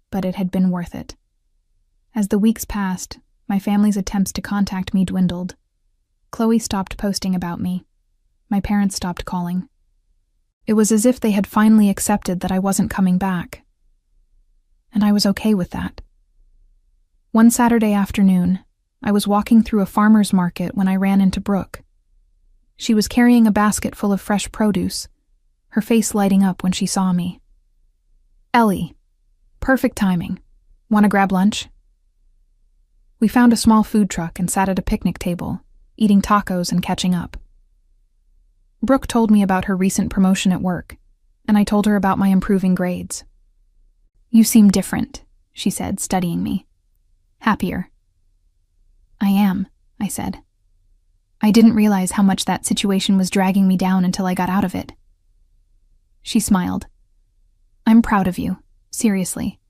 but it had been worth it. As the weeks passed, my family's attempts to contact me dwindled. Chloe stopped posting about me. My parents stopped calling. It was as if they had finally accepted that I wasn't coming back. And I was okay with that. One Saturday afternoon, I was walking through a farmer's market when I ran into Brooke. She was carrying a basket full of fresh produce, her face lighting up when she saw me. "Ellie, perfect timing. Want to grab lunch?" We found a small food truck and sat at a picnic table, eating tacos and catching up. Brooke told me about her recent promotion at work, and I told her about my improving grades. "You seem different," she said, studying me. "Happier." "I am," I said. "I didn't realize how much that situation was dragging me down until I got out of it." She smiled. "I'm proud of you, seriously.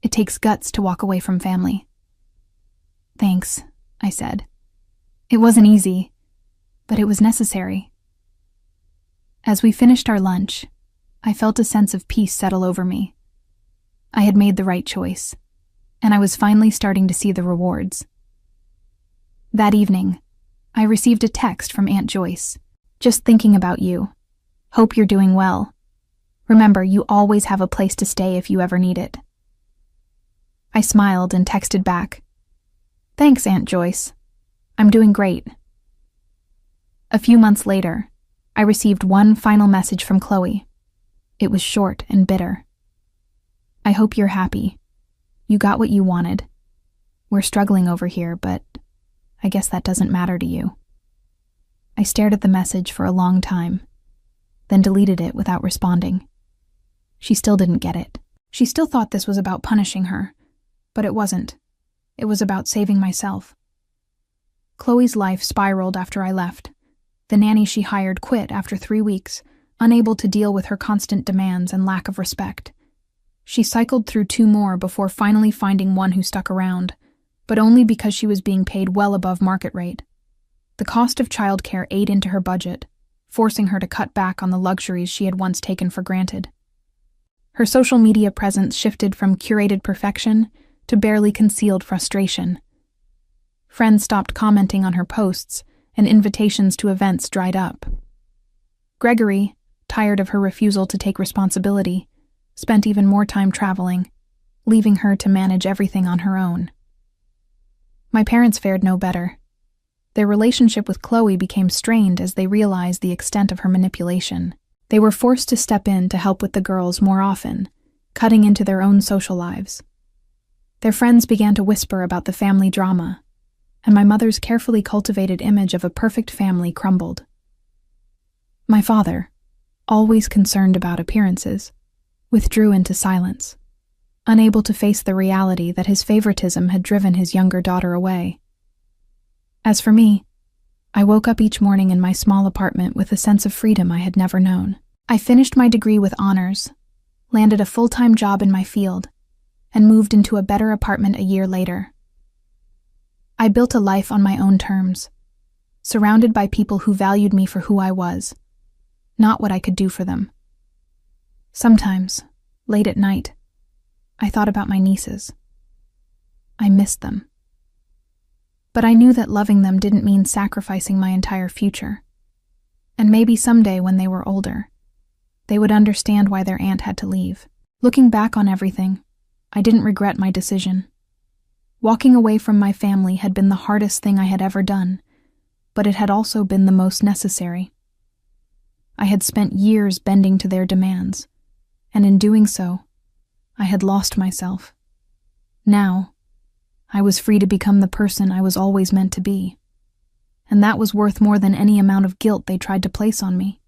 It takes guts to walk away from family." "Thanks," I said. "It wasn't easy, but it was necessary." As we finished our lunch, I felt a sense of peace settle over me. I had made the right choice, and I was finally starting to see the rewards. That evening, I received a text from Aunt Joyce. "Just thinking about you. Hope you're doing well. Remember, you always have a place to stay if you ever need it." I smiled and texted back, "Thanks, Aunt Joyce. I'm doing great." A few months later, I received one final message from Chloe. It was short and bitter. "I hope you're happy. You got what you wanted. We're struggling over here, but I guess that doesn't matter to you." I stared at the message for a long time, then deleted it without responding. She still didn't get it. She still thought this was about punishing her, but it wasn't. It was about saving myself. Chloe's life spiraled after I left. The nanny she hired quit after 3 weeks, unable to deal with her constant demands and lack of respect. She cycled through 2 more before finally finding one who stuck around, but only because she was being paid well above market rate. The cost of childcare ate into her budget, forcing her to cut back on the luxuries she had once taken for granted. Her social media presence shifted from curated perfection to barely concealed frustration. Friends stopped commenting on her posts, and invitations to events dried up. Gregory, tired of her refusal to take responsibility, spent even more time traveling, leaving her to manage everything on her own. My parents fared no better. Their relationship with Chloe became strained as they realized the extent of her manipulation. They were forced to step in to help with the girls more often, cutting into their own social lives. Their friends began to whisper about the family drama, and my mother's carefully cultivated image of a perfect family crumbled. My father, always concerned about appearances, withdrew into silence, unable to face the reality that his favoritism had driven his younger daughter away. As for me, I woke up each morning in my small apartment with a sense of freedom I had never known. I finished my degree with honors, landed a full-time job in my field, and moved into a better apartment a year later. I built a life on my own terms, surrounded by people who valued me for who I was, not what I could do for them. Sometimes, late at night, I thought about my nieces. I missed them. But I knew that loving them didn't mean sacrificing my entire future. And maybe someday when they were older, they would understand why their aunt had to leave. Looking back on everything, I didn't regret my decision. Walking away from my family had been the hardest thing I had ever done, but it had also been the most necessary. I had spent years bending to their demands, and in doing so, I had lost myself. Now, I was free to become the person I was always meant to be, and that was worth more than any amount of guilt they tried to place on me.